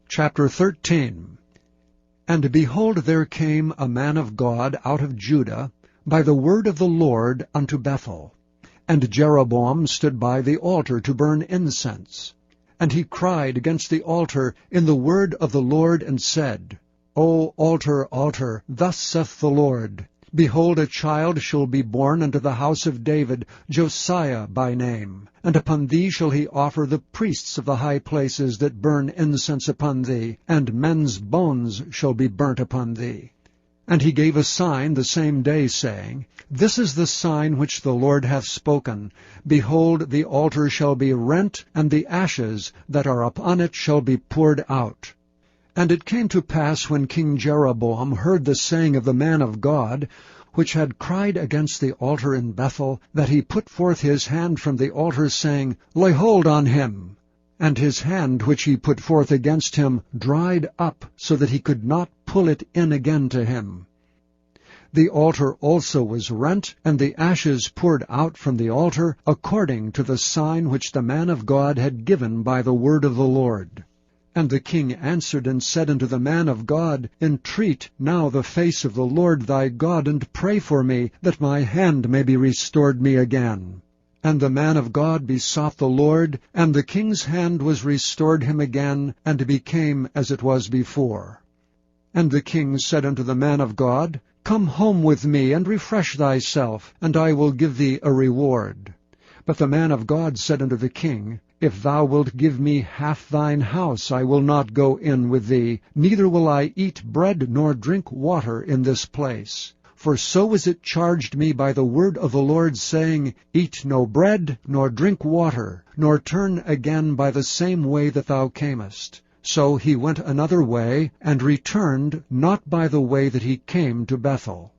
Chapter 13. And behold, there came a man of God out of Judah by the word of the Lord unto Bethel. And Jeroboam stood by the altar to burn incense. And he cried against the altar in the word of the Lord, and said, O altar, altar, thus saith the Lord, Behold, a child shall be born unto the house of David, Josiah by name. And upon thee shall he offer the priests of the high places that burn incense upon thee, and men's bones shall be burnt upon thee. And he gave a sign the same day, saying, This is the sign which the Lord hath spoken. Behold, the altar shall be rent, and the ashes that are upon it shall be poured out. And it came to pass, when King Jeroboam heard the saying of the man of God, which had cried against the altar in Bethel, that he put forth his hand from the altar, saying, Lay hold on him. And his hand which he put forth against him dried up, so that he could not pull it in again to him. The altar also was rent, and the ashes poured out from the altar, according to the sign which the man of God had given by the word of the Lord. And the king answered and said unto the man of God, Entreat now the face of the Lord thy God, and pray for me, that my hand may be restored me again. And the man of God besought the Lord, and the king's hand was restored him again, and became as it was before. And the king said unto the man of God, Come home with me, and refresh thyself, and I will give thee a reward. But the man of God said unto the king, If thou wilt give me half thine house, I will not go in with thee, neither will I eat bread nor drink water in this place. For so is it charged me by the word of the Lord, saying, Eat no bread, nor drink water, nor turn again by the same way that thou camest. So he went another way, and returned not by the way that he came to Bethel.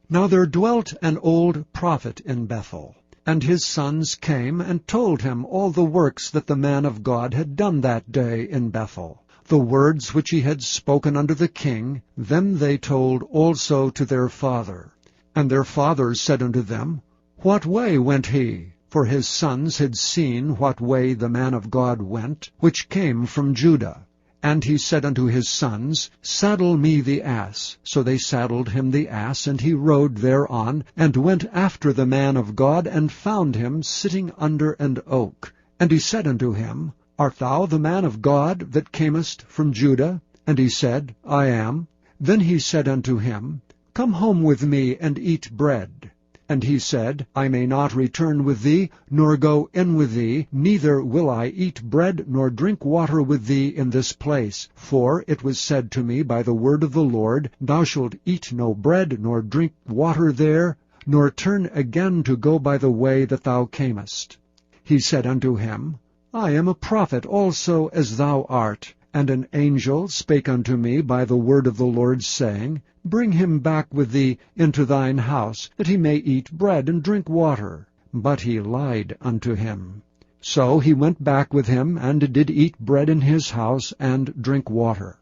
Now there dwelt an old prophet in Bethel. And his sons came and told him all the works that the man of God had done that day in Bethel. The words which he had spoken unto the king, them they told also to their father. And their father said unto them, What way went he? For his sons had seen what way the man of God went, which came from Judah. And he said unto his sons, Saddle me the ass. So they saddled him the ass, and he rode thereon, and went after the man of God, and found him sitting under an oak. And he said unto him, Art thou the man of God that camest from Judah? And he said, I am. Then he said unto him, Come home with me, and eat bread. And he said, I may not return with thee, nor go in with thee, neither will I eat bread nor drink water with thee in this place. For it was said to me by the word of the Lord, Thou shalt eat no bread nor drink water there, nor turn again to go by the way that thou camest. He said unto him, I am a prophet also as thou art. And an angel spake unto me by the word of the Lord, saying, Bring him back with thee into thine house, that he may eat bread and drink water. But he lied unto him. So he went back with him, and did eat bread in his house, and drink water.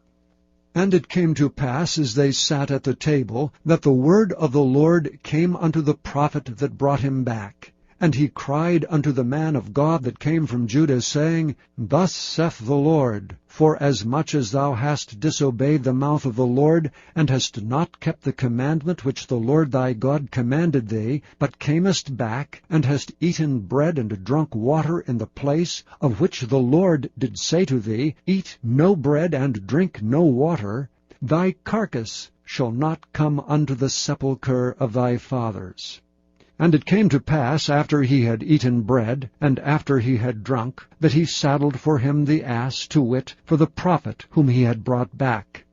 And it came to pass, as they sat at the table, that the word of the Lord came unto the prophet that brought him back. And he cried unto the man of God that came from Judah, saying, Thus saith the Lord, Forasmuch as thou hast disobeyed the mouth of the Lord, and hast not kept the commandment which the Lord thy God commanded thee, but camest back, and hast eaten bread and drunk water in the place of which the Lord did say to thee, Eat no bread and drink no water, thy carcass shall not come unto the sepulchre of thy fathers. And it came to pass, after he had eaten bread, and after he had drunk, that he saddled for him the ass, to wit, for the prophet whom he had brought back.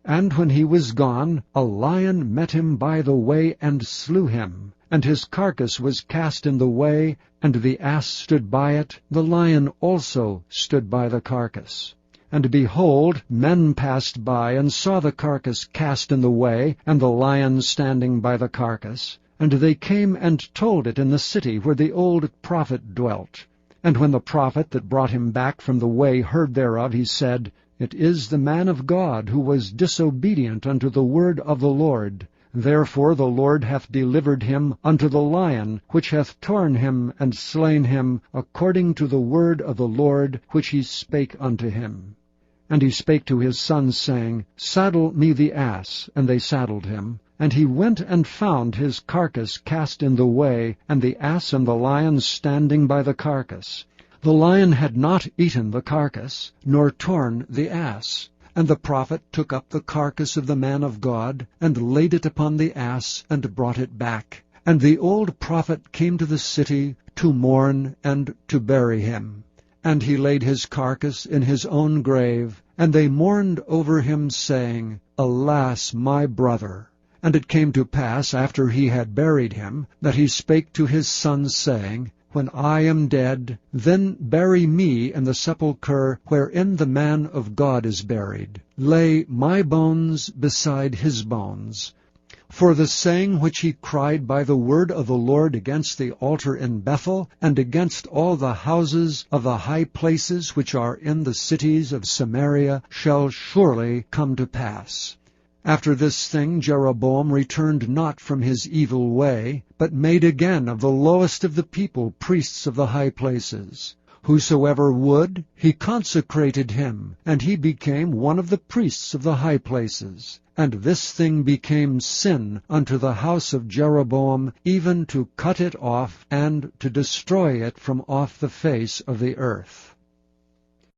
And when he was gone, a lion met him by the way, and slew him. And his carcass was cast in the way, and the ass stood by it, the lion also stood by the carcass. And behold, men passed by, and saw the carcass cast in the way, and the lion standing by the carcass. And they came and told it in the city where the old prophet dwelt. And when the prophet that brought him back from the way heard thereof, he said, It is the man of God who was disobedient unto the word of the Lord. Therefore the Lord hath delivered him unto the lion, which hath torn him and slain him, according to the word of the Lord which he spake unto him. And he spake to his sons, saying, Saddle me the ass. And they saddled him. And he went and found his carcass cast in the way, and the ass and the lion standing by the carcass. The lion had not eaten the carcass, nor torn the ass. And the prophet took up the carcass of the man of God, and laid it upon the ass, and brought it back. And the old prophet came to the city to mourn and to bury him. And he laid his carcass in his own grave, and they mourned over him, saying, Alas, my brother! And it came to pass, after he had buried him, that he spake to his sons, saying, When I am dead, then bury me in the sepulchre wherein the man of God is buried. Lay my bones beside his bones. For the saying which he cried by the word of the Lord against the altar in Bethel, and against all the houses of the high places which are in the cities of Samaria, shall surely come to pass. After this thing Jeroboam returned not from his evil way, but made again of the lowest of the people priests of the high places. Whosoever would, he consecrated him, and he became one of the priests of the high places. And this thing became sin unto the house of Jeroboam, even to cut it off, and to destroy it from off the face of the earth.